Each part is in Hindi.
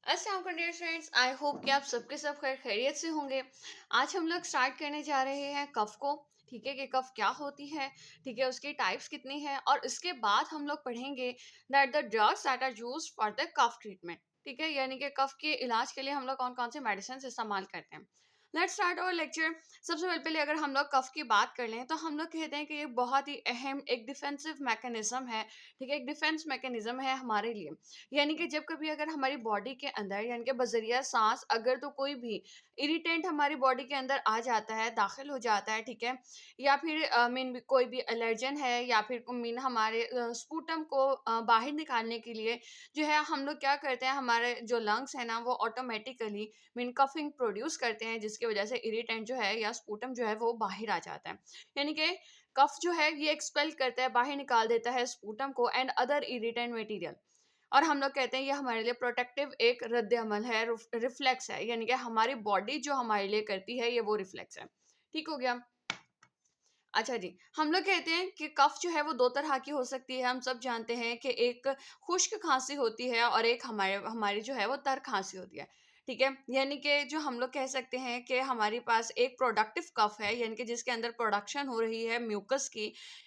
अस्सलाम वालेकुम डियर फ्रेंड्स, आई होप कि आप सबके सब खैरियत से होंगे। आज हम लोग स्टार्ट करने जा रहे हैं कफ को। ठीक है कि कफ क्या होती है, ठीक है उसकी टाइप्स कितनी है, और इसके बाद हम लोग पढ़ेंगे that the drugs that are used for the cough treatment. ठीक है, यानी कि कफ के इलाज के लिए हम लोग कौन कौन से मेडिसिन इस्तेमाल करते हैं। Let's start our lecture. सबसे पहले अगर हम लोग कफ की बात कर लें तो हम लोग कहते हैं कि ये बहुत ही अहम एक डिफेंसिव मैकेनिज्म है। ठीक है, एक डिफेंस मैकेनिज्म है हमारे लिए। यानी कि जब कभी अगर हमारी बॉडी के अंदर यानी कि बजरिया सांस अगर तो कोई भी इरिटेंट हमारी बॉडी के अंदर आ जाता है, दाखिल हो जाता है, ठीक है, या फिर मीन कोई भी एलर्जन है, या फिर मीन हमारे स्पूटम को बाहर निकालने के लिए जो है हम लोग क्या करते हैं, हमारे जो लंग्स है ना वो ऑटोमेटिकली मीन कफिंग प्रोड्यूस करते हैं, जिसकी वजह से इरिटेंट जो है या स्पूटम जो है वो बाहर आ जाता है। यानी कि कफ जो है ये एक्सपेल करता है, बाहर निकाल देता है स्पूटम को एंड अदर इरिटेंट मटेरियल। और हम लोग कहते हैं ये हमारे लिए प्रोटेक्टिव एक रद्द अमल है, रिफ्लेक्स है, यानी कि हमारी बॉडी जो हमारे लिए करती है ये वो रिफ्लेक्स है। ठीक हो गया। अच्छा जी, हम लोग कहते हैं कि कफ जो है वो दो तरह की हो सकती है। हम सब जानते हैं कि एक खुश्क खांसी होती है और एक हमारे हमारी जो है वो तर खांसी होती है। ठीक है, यानी कि जो हम लोग कह सकते हैं कि हमारे पास एक प्रोडक्टिव कफ है, यानी कि जिसके अंदर प्रोडक्शन हो रही है म्यूकस की,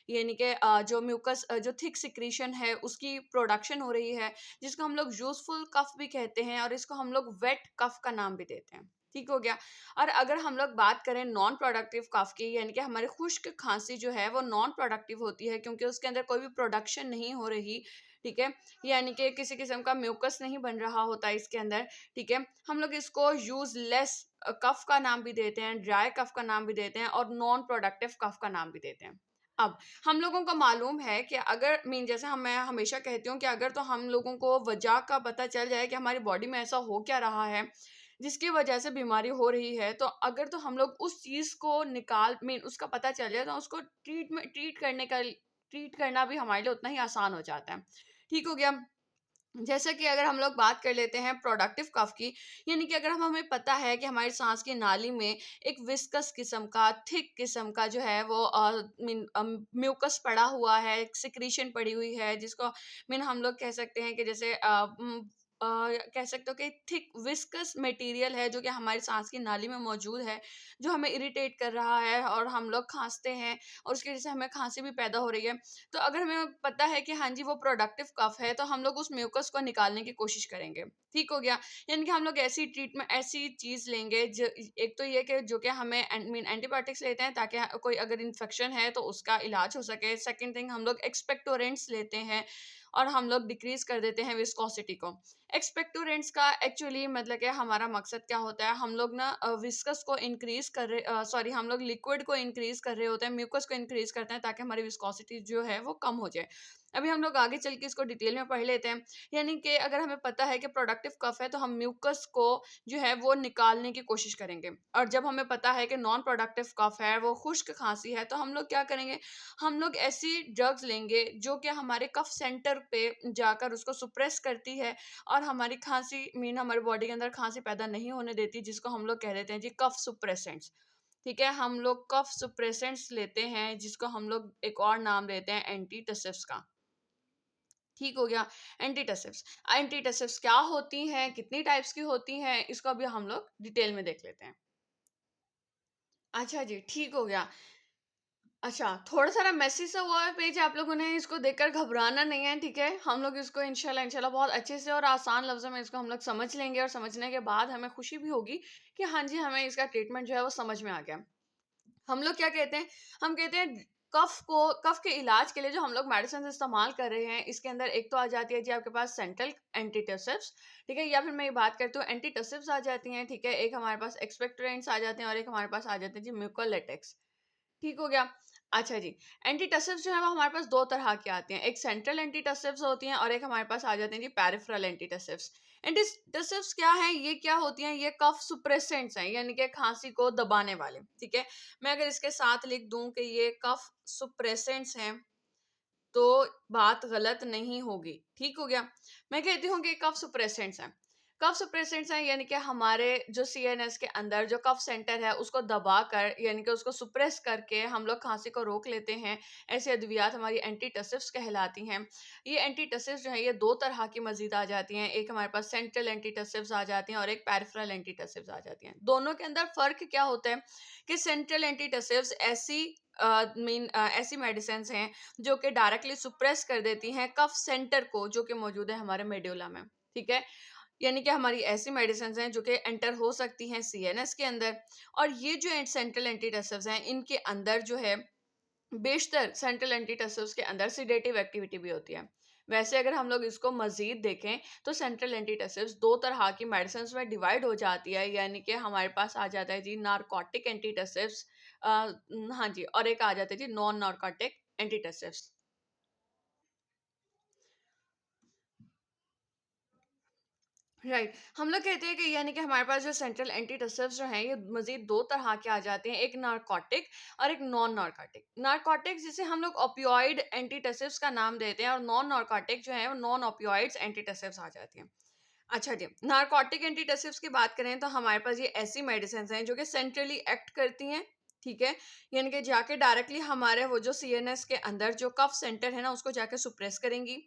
यानी कि जो म्यूकस जो थिक सिक्रीशन है उसकी प्रोडक्शन हो रही है, जिसको हम लोग यूजफुल कफ भी कहते हैं और इसको हम लोग वेट कफ का नाम भी देते हैं। ठीक हो गया। और अगर हम लोग बात करें नॉन प्रोडक्टिव कफ की, यानी कि हमारी खुश्क खांसी जो है वो नॉन प्रोडक्टिव होती है, क्योंकि उसके अंदर कोई भी प्रोडक्शन नहीं हो रही। ठीक है, यानी कि किसी किस्म का म्यूकस नहीं बन रहा होता इसके अंदर। ठीक है, हम लोग इसको यूजलेस कफ का नाम भी देते हैं, ड्राई कफ का नाम भी देते हैं और नॉन प्रोडक्टिव कफ का नाम भी देते हैं। अब हम लोगों को मालूम है कि अगर मीन जैसे हम मैं हमेशा कहती हूँ कि अगर तो हम लोगों को वजह का पता चल जाए कि हमारी बॉडी में ऐसा हो क्या रहा है जिसकी वजह से बीमारी हो रही है, तो अगर तो हम लोग उस चीज़ को निकाल मीन उसका पता चल जाए तो उसको ट्रीट करना भी हमारे लिए उतना ही आसान हो जाता है। ठीक हो गया। जैसे कि अगर हम लोग बात कर लेते हैं प्रोडक्टिव कफ की, यानी कि अगर हम हमें पता है कि हमारी सांस की नाली में एक विस्कस किस्म का थिक किस्म का जो है वो म्यूकस पड़ा हुआ है, एक सिक्रीशन पड़ी हुई है, जिसको मीन हम लोग कह सकते हैं कि जैसे कह सकते हो कि थिक विस्कस मटेरियल है जो कि हमारी सांस की नाली में मौजूद है, जो हमें इरिटेट कर रहा है और हम लोग खांसते हैं और उसकी वजह से हमें खांसी भी पैदा हो रही है। तो अगर हमें पता है कि हाँ जी वो प्रोडक्टिव कफ है, तो हम लोग उस म्यूकस को निकालने की कोशिश करेंगे। ठीक हो गया। यानी कि हम लोग ऐसी ट्रीटमेंट ऐसी चीज़ लेंगे एक तो ये कि जो कि हमें मीन एंटीबायोटिक्स लेते हैं ताकि कोई अगर इन्फेक्शन है तो उसका इलाज हो सके। सेकंड थिंग, हम लोग एक्सपेक्टोरेंट्स लेते हैं और हम लोग डिक्रीज कर देते हैं विस्कोसिटी को। एक्सपेक्टोरेंट्स का एक्चुअली मतलब कि हमारा मकसद क्या होता है, हम लोग ना विस्कस को इंक्रीज कर रहे सॉरी हम लोग लिक्विड को इंक्रीज कर रहे होते हैं, म्यूकस को इंक्रीज करते हैं ताकि हमारी विस्कोसिटी जो है वो कम हो जाए। अभी हम लोग आगे चल के इसको डिटेल में पढ़ लेते हैं। यानी कि अगर हमें पता है कि प्रोडक्टिव कफ है तो हम म्यूकस को जो है वो निकालने की कोशिश करेंगे, और जब हमें पता है कि नॉन प्रोडक्टिव कफ है, वो खुश्क खांसी है, तो हम लोग क्या करेंगे, हम लोग ऐसी ड्रग्स लेंगे जो कि हमारे कफ सेंटर पे जाकर उसको सुप्रेस करती है और हमारी खांसी मीन हमारी बॉडी के अंदर खांसी पैदा नहीं होने देती, जिसको हम लोग कह देते हैं जी कफ सुप्रेसेंट्स। ठीक है, हम लोग कफ सुप्रेसेंट्स लेते हैं जिसको हम लोग एक और नाम देते हैं एंटीटसिव्स का। ठीक हो गया। एंटीटसिव्स, एंटीटसिव्स क्या होती हैं, कितनी टाइप्स की होती हैं, इसको अभी हम लोग डिटेल में देख लेते हैं। अच्छा जी, ठीक हो गया। अच्छा, थोड़ा-सा ना मेसी सा हुआ है पेज, आप लोगों ने इसको देखकर घबराना नहीं है, ठीक है? हम लोग इसको इंशाल्लाह इंशाल्लाह बहुत अच्छे से और आसान लफ्ज़ों में इसको हम लोग समझ लेंगे, और समझने के बाद हमें खुशी भी होगी कि हाँ जी, हमें इसका ट्रीटमेंट जो है वो समझ में आ गया। हम लोग क्या कहते हैं, हम कहते हैं कफ के इलाज के लिए जो हम लोग मेडिसिन इस्तेमाल कर रहे हैं, इसके अंदर एक तो आ जाती है जी आपके पास सेंट्रल एंटीटसिव्स, ठीक है? या फिर मैं ये बात करती हूँ एंटीटसिव्स आ जाती हैं, ठीक है? एक हमारे पास एक्सपेक्टोरेंट्स आ जाते हैं और एक हमारे पास आ जाते हैं जी म्यूकोलेटिक्स। ठीक हो गया। अच्छा जी, एंटीटसिव्स जो है वो हमारे पास 2 तरह की आती हैं। एक सेंट्रल एंटीटसिव्स होती हैं और एक हमारे पास आ जाते हैं जी पेरिफेरल एंटीटसिव्स। एंटीटसिव्स क्या हैं? ये क्या होती हैं? ये कफ सुप्रेसेंट्स हैं, यानी कि खाँसी को दबाने वाले, ठीक है? मैं अगर इसके साथ लिख दूँ कि ये कफ सुप्रेसेंट्स हैं, तो बात गलत नहीं होगी। ठीक हो गया? मैं कहती हूँ कि कफ सुप्रेसेंट्स हैं। कफ सप्रेसेंट्स हैं यानी कि हमारे जो सीएनएस के अंदर जो कफ सेंटर है उसको दबाकर यानी कि उसको सुप्रेस करके हम लोग खांसी को रोक लेते हैं। ऐसे अद्वियात हमारी एंटीटसिव्स कहलाती हैं। ये एंटीटसिव्स जो है ये दो तरह की मजीद आ जाती हैं, एक हमारे पास सेंट्रल एंटीटसिव्स आ जाती हैं और एक पेरिफेरल एंटीटसिव्स आ जाती हैं। दोनों के अंदर फर्क क्या होता है कि सेंट्रल एंटीटसिव्स ऐसी मेडिसिन हैं जो कि डायरेक्टली सुप्रेस कर देती हैं कफ सेंटर को जो कि मौजूद है हमारे मेड्यूला में। ठीक है, यानी कि हमारी ऐसी मेडिसिन हैं जो कि एंटर हो सकती हैं सीएनएस के अंदर। और ये जो सेंट्रल एंटीटसिव्स हैं इनके अंदर जो है बेशतर सेंट्रल एंटीटसिव्स के अंदर सिडेटिव एक्टिविटी भी होती है। वैसे अगर हम लोग इसको मजीद देखें तो सेंट्रल एंटीटसिव्स दो तरह की मेडिसिन में डिवाइड हो जाती है, यानी कि हमारे पास आ जाता है जी नारकोटिक एंटीटसिव्स, हाँ जी, और एक आ जाता है जी नॉन नारकोटिक एंटीटसिव्स। राइट, हम लोग कहते हैं कि यानी कि हमारे पास जो सेंट्रल एंटीटसिव्स जो हैं ये मजीद दो तरह के आ जाते हैं, एक नारकोटिक और एक नॉन नारकोटिक। नारकोटिक जिसे हम लोग ओपियोइड एंटीटसिव्स का नाम देते हैं और नॉन नारकोटिक जो है वो नॉन ओपियोइड्स एंटीटसिव्स आ जाती हैं। अच्छा जी, नारकोटिक एंटीटसिव्स की बात करें तो हमारे पास ये ऐसी मेडिसिन हैं जो कि सेंट्रली एक्ट करती हैं। ठीक है, यानी कि जाके डायरेक्टली हमारे वो जो सीएनएस के अंदर जो कफ सेंटर है ना उसको जाके सुप्रेस करेंगी।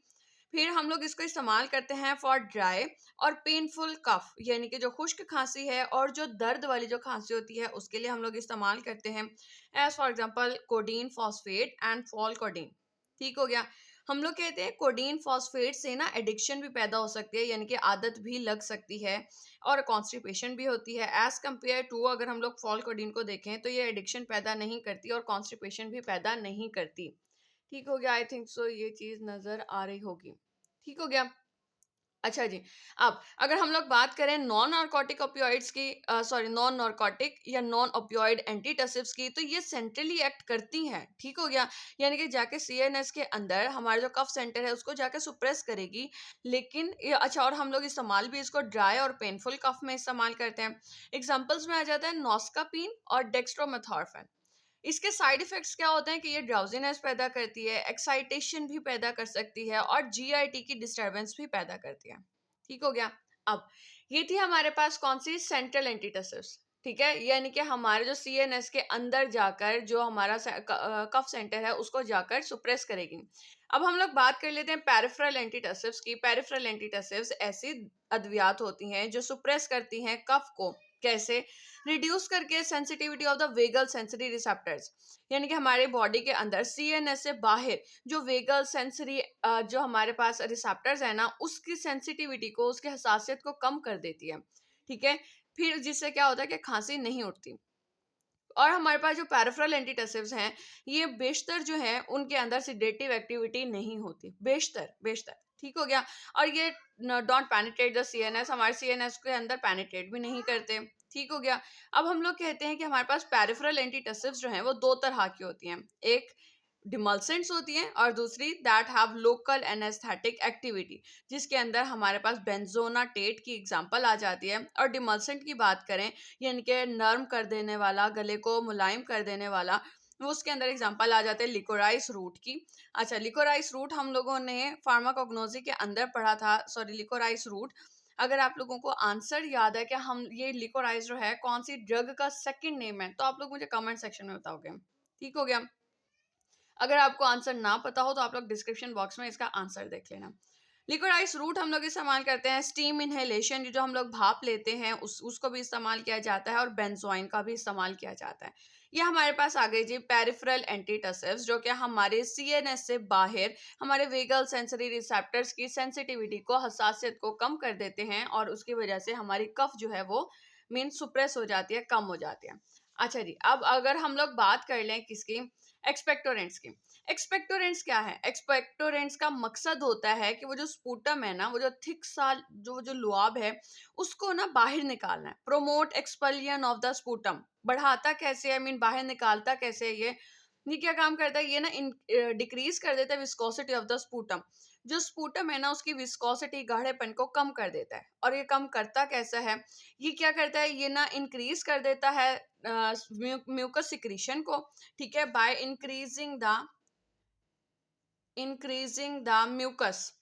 फिर हम लोग इसको इस्तेमाल करते हैं फॉर ड्राई और पेनफुल कफ, यानी कि जो खुश्क खांसी है और जो दर्द वाली जो खांसी होती है उसके लिए हम लोग इस्तेमाल करते हैं। As for example codeine phosphate and pholcodine. ठीक हो गया। हम लोग कहते हैं कोडीन फॉस्फेट से ना एडिक्शन भी पैदा हो सकती है, यानी कि आदत भी लग सकती है और कॉन्स्टिपेशन भी होती है। एज कम्पेयर टू अगर हम लोग फॉल कोडीन को देखें तो ये एडिक्शन पैदा नहीं करती और कॉन्स्टिपेशन भी पैदा नहीं करती। ठीक हो गया, आई थिंक सो ये चीज नजर आ रही होगी। ठीक हो गया। अच्छा जी, अब अगर हम लोग बात करें नॉन नारकोटिक ओपियोइड्स की, सॉरी नॉन नारकोटिक या नॉन ओपियोइड एंटीटसिव्स की, तो ये सेंट्रली एक्ट करती हैं। ठीक हो गया, यानी कि जाके सीएनएस के अंदर हमारा जो कफ सेंटर है उसको जाके सुप्रेस करेगी। लेकिन अच्छा, और हम लोग इस्तेमाल भी इसको ड्राई और पेनफुल कफ में इस्तेमाल करते हैं। एग्जाम्पल्स में आ जाता है नॉस्कापीन और डेक्स्ट्रोमेथॉर्फिन। इसके साइड इफेक्ट्स क्या होते हैं कि ये ड्राउजीनेस पैदा करती है, एक्साइटेशन भी पैदा कर सकती है और जीआईटी की डिस्टरबेंस भी पैदा करती है। ठीक हो गया। अब ये थी हमारे पास कौन सी सेंट्रल एंटीटसिव्स। ठीक है, यानी कि हमारे जो सीएनएस के अंदर जाकर जो हमारा कफ सेंटर है उसको जाकर सुप्रेस करेगी। अब हम लोग बात कर लेते हैं पेरिफेरल एंटीटसिव्स की। पेरिफेरल एंटीटसिव्स ऐसी अद्वियात होती हैं जो सुप्रेस करती हैं कफ को। कैसे? रिड्यूस करके sensitivity of the vagal sensory receptors, यानी कि हमारे बॉडी के अंदर सीएनएस से बाहर जो वेगल सेंसरी जो हमारे पास रिसेप्टर्स है ना उसकी सेंसिटिविटी को, उसकी हसासियत को कम कर देती है। ठीक है, फिर जिससे क्या होता है कि खांसी नहीं उठती। और हमारे पास जो पैराफेरल एंटीटसिव्स हैं ये बेशतर जो है उनके अंदर सिडेटिव एक्टिविटी नहीं होती, बेशतर बेशतर। ठीक हो गया। और ये डोंट पेनिट्रेट द सीएनएस, हमारे सीएनएस के अंदर पेनिट्रेट भी नहीं करते। ठीक हो गया। अब हम लोग कहते हैं कि हमारे पास पैरिफेरल एंटीटसिव्स जो हैं वो दो तरह की होती हैं, एक डिमल्सेंट्स होती हैं और दूसरी that have local anaesthetic activity, जिसके अंदर हमारे पास बेंजोनाटेट की एग्जांपल आ जाती है। और डिमल्सेंट की बात करें यानी कि नर्म कर देने वाला, गले को मुलायम कर देने वाला, वो उसके अंदर एग्जांपल आ जाते हैं लिकोराइस रूट की। अच्छा, लिकोराइस रूट हम लोगों ने फार्माकोग्नोसी के अंदर पढ़ा था, सॉरी लिकोराइस रूट। अगर आप लोगों को आंसर याद है कि हम ये लिकोराइस जो है कौन सी ड्रग का सेकंड नेम है तो आप लोग मुझे कमेंट सेक्शन में बताओगे। ठीक हो गया। अगर आपको आंसर ना पता हो तो आप लोग डिस्क्रिप्शन बॉक्स में इसका आंसर देख लेना। लिक्विडाइज रूट हम लोग इस्तेमाल करते हैं स्टीम इनहेलेशन, जो हम लोग भाप लेते हैं उसको भी इस्तेमाल किया जाता है और बेंजोइन का भी इस्तेमाल किया जाता है। ये हमारे पास आ गई जी पेरिफेरल एंटीटसिव्स, जो कि हमारे सीएनएस से बाहर हमारे वेगल सेंसरी रिसेप्टर्स की सेंसिटिविटी को, हसासियत को कम कर देते हैं और उसकी वजह से हमारी कफ जो है वो मीन सुप्रेस हो जाती है, कम हो जाती है। अच्छा जी, अब अगर हम लोग बात कर लें किसकी, एक्सपेक्टोरेंट्स की। एक्सपेक्टोरेंट्स क्या है? एक्सपेक्टोरेंट्स का मकसद होता है कि वो जो स्पूटम है ना, वो जो थिक सा जो लुआब है उसको ना बाहर निकालना है। प्रोमोट एक्सपलियन ऑफ द स्पूटम, बढ़ाता कैसे है, आई मीन बाहर निकालता कैसे है ये क्या काम करता है, ये ना डिक्रीज कर देता है विस्कोसिटी ऑफ द स्पूटम। जो स्पूटम है ना उसकी विस्कोसिटी, गाढ़ेपन को कम कर देता है। और ये कम करता कैसा है? ये क्या करता है, ये ना इंक्रीज कर देता है म्यूकस सिक्रीशन को। ठीक है, बाय इंक्रीजिंग द म्यूकस,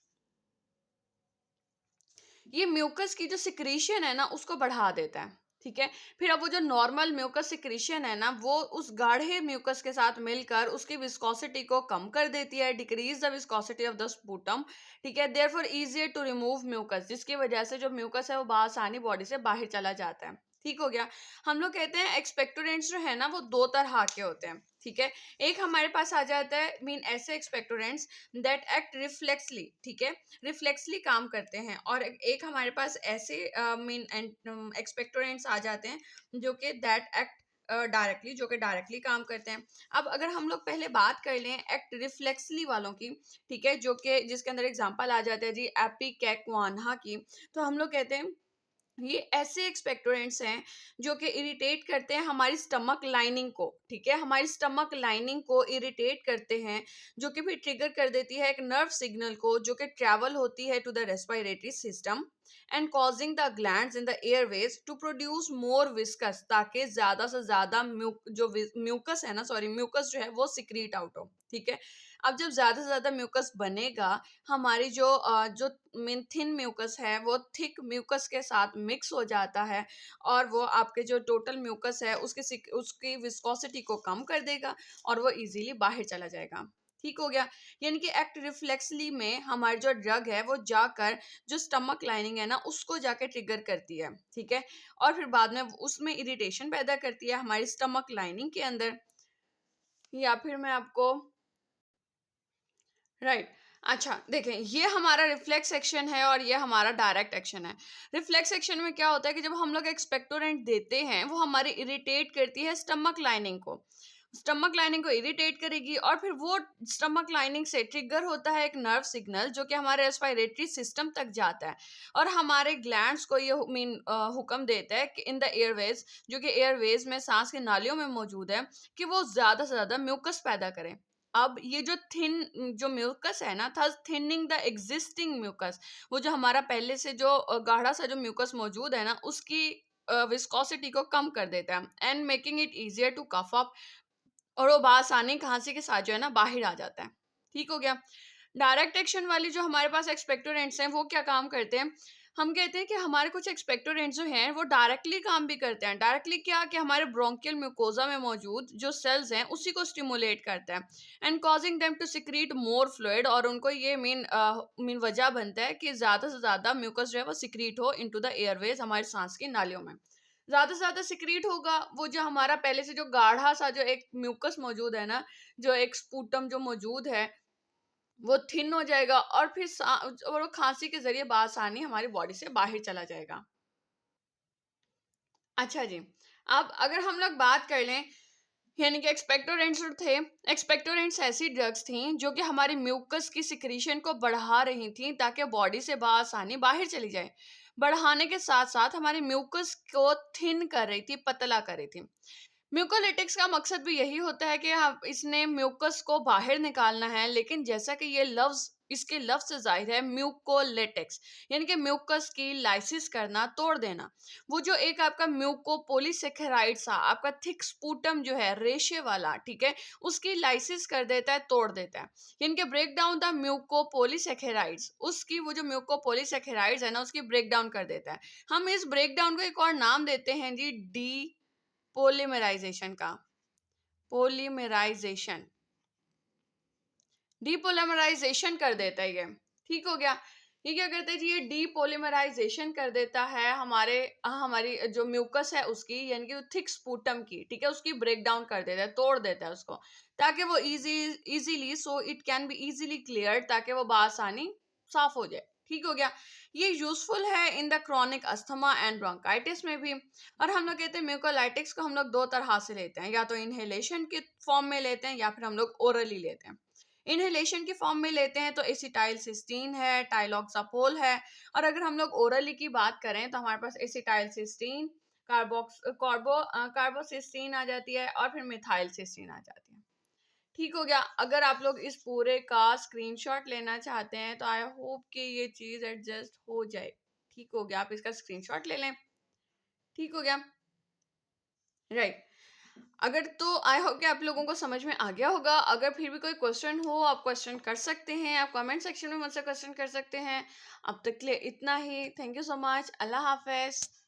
ये म्यूकस की जो सिक्रीशन है ना उसको बढ़ा देता है, ठीक है। फिर अब वो जो नॉर्मल म्यूकस सिक्रीशन है ना वो उस गाढ़े म्यूकस के साथ मिलकर उसकी विस्कोसिटी को कम कर देती है, decrease the viscosity of the sputum, ठीक है। Therefore easier to remove mucus, जिसकी वजह से जो म्यूकस है वो बआसानी बॉडी से बाहर चला जाता है, ठीक हो गया। हम लोग कहते हैं एक्सपेक्टोरेंट्स जो है ना वो दो तरह के होते हैं, ठीक है। एक हमारे पास आ जाता है मीन ऐसे एक्सपेक्टोरेंट्स दैट एक्ट रिफ्लेक्सली, ठीक है, रिफ्लेक्सली काम करते हैं। और एक हमारे पास ऐसे मीन एक्सपेक्टोरेंट्स आ जाते हैं जो कि दैट एक्ट डायरेक्टली, जो कि डायरेक्टली काम करते हैं। अब अगर हम लोग पहले बात कर लें एक्ट रिफ्लेक्सली वालों की, ठीक है, जो कि जिसके अंदर एग्जांपल आ जाता है जी एपिकैक्वान्हा की, तो हम लोग कहते हैं ये ऐसे एक्सपेक्टोरेंट्स हैं जो कि इरिटेट करते हैं हमारी स्टमक लाइनिंग को, ठीक है, हमारी स्टमक लाइनिंग को इरिटेट करते हैं, जो कि फिर ट्रिगर कर देती है एक नर्व सिग्नल को जो कि ट्रैवल होती है to the respiratory system and causing the glands in the airways to produce more viscous, ताकि ज्यादा से ज्यादा म्यूकस है ना, सॉरी म्यूकस जो है वो सिक्रीट आउट हो, ठीक है। अब जब ज्यादा से ज्यादा म्यूकस बनेगा, हमारी जो मीन थिन म्यूकस है वो थिक म्यूकस के साथ मिक्स हो जाता है, और वो आपके जो टोटल म्यूकस है उसकी विस्कोसिटी को कम कर देगा और वो इजीली बाहर चला जाएगा, ठीक हो गया। यानी कि एक्ट रिफ्लेक्सली में हमारी जो ड्रग है वो जाकर जो स्टमक लाइनिंग है ना उसको जाके ट्रिगर करती है, ठीक है, और फिर बाद में उसमें इरिटेशन पैदा करती है हमारी स्टमक लाइनिंग के अंदर। या फिर मैं आपको राइट अच्छा देखें, ये हमारा रिफ्लेक्स एक्शन है और ये हमारा डायरेक्ट एक्शन है। रिफ्लेक्स एक्शन में क्या होता है कि जब हम लोग एक्सपेक्टोरेंट देते हैं वो हमारी इरिटेट करती है स्टमक लाइनिंग को, स्टमक लाइनिंग को इरिटेट करेगी, और फिर वो स्टमक लाइनिंग से ट्रिगर होता है एक नर्व सिग्नल जो कि हमारे रेस्पिरेटरी सिस्टम तक जाता है, और हमारे ग्लैंड्स को ये मीन हुक्म देता है कि इन द एयरवेज, जो कि एयरवेज में सांस के नालियों में मौजूद है, कि वो ज्यादा से ज्यादा म्यूकस पैदा करें। अब ये जो जो म्यूकस है ना, thus thinning the existing mucus, वो जो हमारा पहले से जो गाढ़ा सा जो म्यूकस मौजूद है ना उसकी विस्कोसिटी को कम कर देता है and making it easier to cough up, और वो बासानी खांसी के साथ जो है ना बाहर आ जाता है, ठीक हो गया। डायरेक्ट एक्शन वाली जो हमारे पास एक्सपेक्टोरेंट्स हैं वो क्या काम करते हैं, हम कहते हैं कि हमारे कुछ एक्सपेक्टोरेंट्स जो हैं वो डायरेक्टली काम भी करते हैं। डायरेक्टली क्या कि हमारे ब्रोंकियल म्यूकोजा में मौजूद जो सेल्स हैं उसी को स्टिमुलेट करता है and causing them to secrete more fluid, और उनको ये मीन वजह बनता है कि ज्यादा से ज्यादा म्यूकस जो है वो सिक्रीट हो इनटू द एयरवेज, हमारे सांस की नालियों में ज्यादा से ज्यादा सिक्रीट होगा। वो जो हमारा पहले से जो गाढ़ा सा जो एक म्यूकस मौजूद है ना, जो एक स्पूटम जो मौजूद है वो थिन हो जाएगा, और फिर और वो खांसी के जरिए बआसानी हमारी बॉडी से बाहर चला जाएगा। अच्छा जी, अब अगर हम लोग बात कर लें, यानी कि एक्सपेक्टोरेंट्स जो थे, एक्सपेक्टोरेंट्स ऐसी ड्रग्स थी जो कि हमारी म्यूकस की सिक्रीशन को बढ़ा रही थी ताकि बॉडी से बआसानी बाहर चली जाए। बढ़ाने के साथ साथ हमारे म्यूकस को थिन कर रही थी, पतला कर रही थी। म्यूकोलिटिक्स का मकसद भी यही होता है कि हाँ इसने म्यूकस को बाहर निकालना है, लेकिन जैसा कि ये लफ्ज इसके लफ्ज से जाहिर है म्यूकोलेटिक्स, यानी कि म्यूकस की लाइसिस करना, तोड़ देना। वो जो एक आपका म्यूकोपोलीसेकेराइड सा आपका थिक स्पूटम जो है रेशे वाला, ठीक है, उसकी लाइसिस कर देता है, तोड़ देता है, यानी कि ब्रेक डाउन द म्यूकोपोलीसेकेराइड्स, उसकी वो जो म्यूकोपोलीसेकेराइड्स है ना उसकी ब्रेक डाउन कर देता है। हम इस ब्रेक डाउन को एक और नाम देते हैं जी डी पोलीमराइजेशन का, पोलीमराइजेशन, डीपोलीमराइजेशन कर देता है ये, ठीक हो गया। ये क्या करता है जी, ये डीपोलीमराइजेशन कर देता है हमारी जो म्यूकस है उसकी, यानी कि थिक स्पूटम की, ठीक है, उसकी ब्रेक डाउन कर देता है, तोड़ देता है उसको, ताकि वो easily so it can be easily clear, ताकि वो बआसानी साफ हो जाए, ठीक हो गया। ये यूजफुल है in the chronic asthma and bronchitis में भी। और हम लोग कहते हैं म्यूकोलाइटिक्स को हम लोग दो तरह से लेते हैं, या तो इनहेलेशन के फॉर्म में लेते हैं या फिर हम लोग ओरली लेते हैं। इनहेलेशन की फॉर्म में लेते हैं तो एसिटाइल सिस्टीन है, टाइलॉक्सापोल है, और अगर हम लोग ओरली की बात करें तो हमारे पास एसिटाइल सिस्टीन, कार्बोसिस्टीन आ जाती है, और फिर मिथाइल सिस्टीन आ जाती है, ठीक हो गया। अगर आप लोग इस पूरे का स्क्रीनशॉट लेना चाहते हैं तो आई होप कि ये चीज एडजस्ट हो जाए, ठीक हो गया, आप इसका स्क्रीनशॉट ले लें, ठीक हो गया, राइट। अगर तो आई होप कि आप लोगों को समझ में आ गया होगा। अगर फिर भी कोई क्वेश्चन हो, आप क्वेश्चन कर सकते हैं, आप कमेंट सेक्शन में मुझसे क्वेश्चन कर सकते हैं। अब तक के लिए इतना ही। Thank you so much. अल्लाह हाफ़िज़।